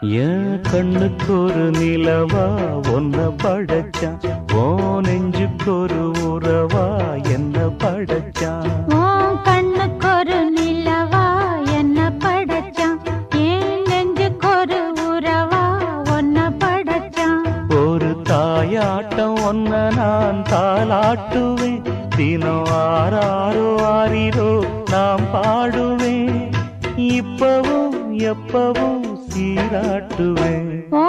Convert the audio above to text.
என் கண்ணுக்கு ஒரு நிலவா ஒன்ன படைச்சான், ஓ நெஞ்சுக்கு ஒரு உறவா என்ன படைச்சான். உன் கண்ணுக்கு ஒரு நிலவா என்ன படைச்சான், என் நெஞ்சுக்கு ஒரு உறவா ஒன்ன படைச்சான். ஒரு தாயாட்டம் ஒன்ன நான் தாளாட்டுவேன், தினம் ஆராரோ ஆரிரோ நாம் பாடுவேன், இப்பவும் எப்பவும் சீராட்டுவேன். ஓ